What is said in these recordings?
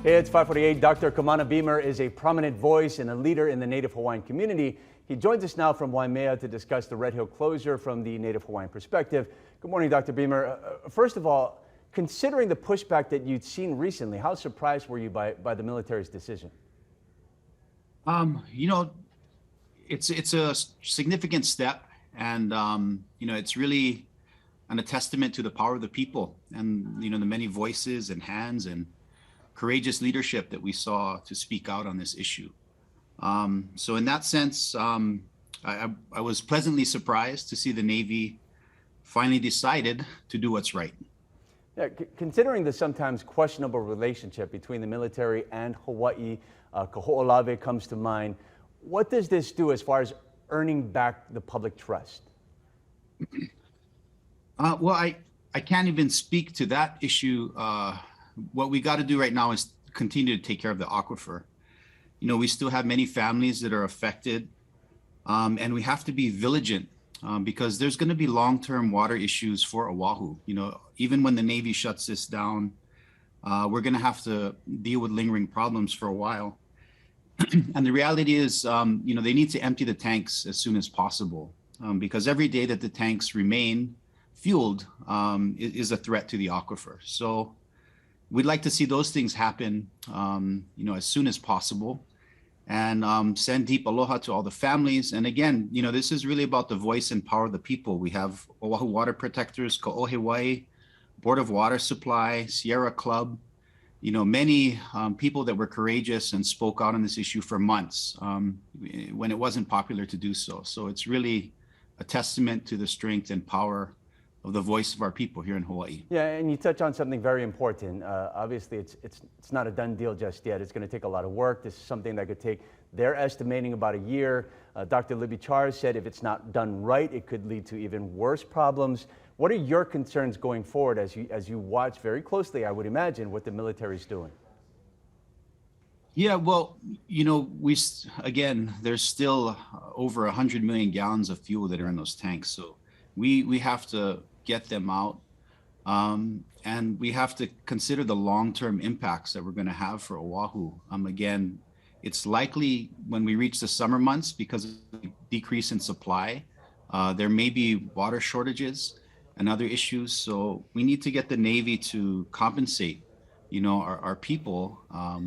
Hey, it's 548. Dr. Kamana Beamer is a prominent voice and a leader in the Native Hawaiian community. He joins us now from Waimea to discuss the Red Hill closure from the Native Hawaiian perspective. Good morning, Dr. Beamer. First of all, considering the pushback that you'd seen recently, how surprised were you by the military's decision? It's a significant step, and it's really a testament to the power of the people and the many voices and hands and courageous leadership that we saw to speak out on this issue. So in that sense, I was pleasantly surprised to see the Navy finally decided to do what's right. Yeah, considering the sometimes questionable relationship between the military and Hawaii, Kaho'olawe comes to mind. What does this do as far as earning back the public trust? Well, I can't even speak to that issue. What we got to do right now is continue to take care of the aquifer. We still have many families that are affected, and we have to be vigilant because there's going to be long-term water issues for Oahu. Even when the Navy shuts this down, we're going to have to deal with lingering problems for a while. And the reality is, they need to empty the tanks as soon as possible because every day that the tanks remain fueled is a threat to the aquifer. So we'd like to see those things happen, as soon as possible, and send deep aloha to all the families. And again, this is really about the voice and power of the people. We have Oahu Water Protectors, Kaohewai, Board of Water Supply, Sierra Club, many people that were courageous and spoke out on this issue for months when it wasn't popular to do so. So it's really a testament to the strength and power of the voice of our people here in Hawaii. Yeah, and you touch on something very important. Obviously, it's not a done deal just yet. It's going to take a lot of work. This is something that could take, they're estimating, about a year. Dr. Libby Char said if it's not done right, it could lead to even worse problems. What are your concerns going forward as you watch very closely, I would imagine, what the military's doing? Yeah, well, there's still over 100 million gallons of fuel that are in those tanks. So we have to get them out, and we have to consider the long-term impacts that we're going to have for Oahu. Again, it's likely when we reach the summer months, because of the decrease in supply, there may be water shortages and other issues. So we need to get the Navy to compensate, our people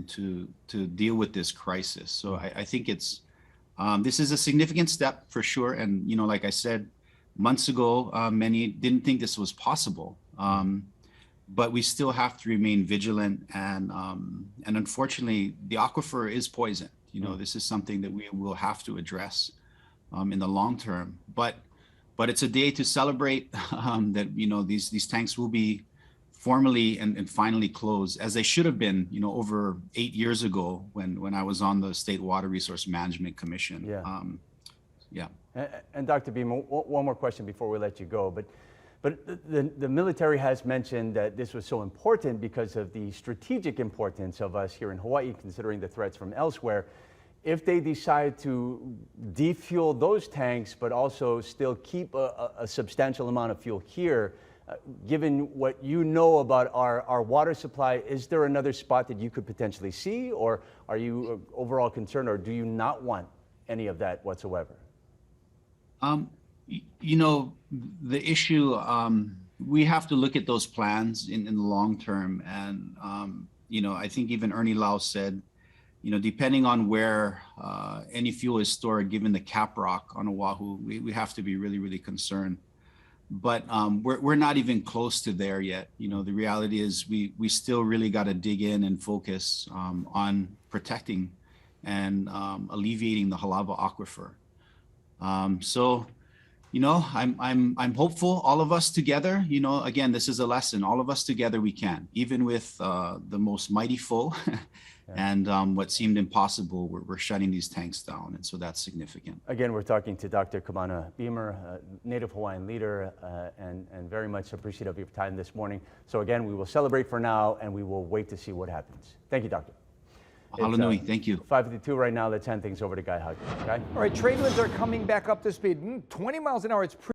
to deal with this crisis. So I think this is a significant step for sure. And, like I said, months ago, many didn't think this was possible, but we still have to remain vigilant. And unfortunately, the aquifer is poison. This is something that we will have to address in the long term. But it's a day to celebrate that these tanks will be formally and finally closed, as they should have been over 8 years ago when I was on the State Water Resource Management Commission. Yeah. Yeah. And Dr. Beamer, one more question before we let you go. But the military has mentioned that this was so important because of the strategic importance of us here in Hawaii, considering the threats from elsewhere. If they decide to defuel those tanks, but also still keep a substantial amount of fuel here, given what you know about our water supply, is there another spot that you could potentially see, or are you overall concerned, or do you not want any of that whatsoever? The issue, we have to look at those plans in the long term. And, I think even Ernie Lau said, depending on where any fuel is stored, given the cap rock on Oahu, we have to be really, really concerned. But we're not even close to there yet. The reality is we still really got to dig in and focus on protecting and alleviating the Halawa aquifer. So, I'm hopeful. All of us together, again, this is a lesson. All of us together, we can, even with the most mighty foe. And what seemed impossible, we're shutting these tanks down. And so that's significant. Again, we're talking to Dr. Kamana Beamer, Native Hawaiian leader, and very much appreciative of your time this morning. So again, we will celebrate for now, and we will wait to see what happens. Thank you, Doctor. Hallelujah. Thank you. 5:52 right now. Let's hand things over to Guy Hug. Guy? All right, trade winds are coming back up to speed. 20 miles an hour. It's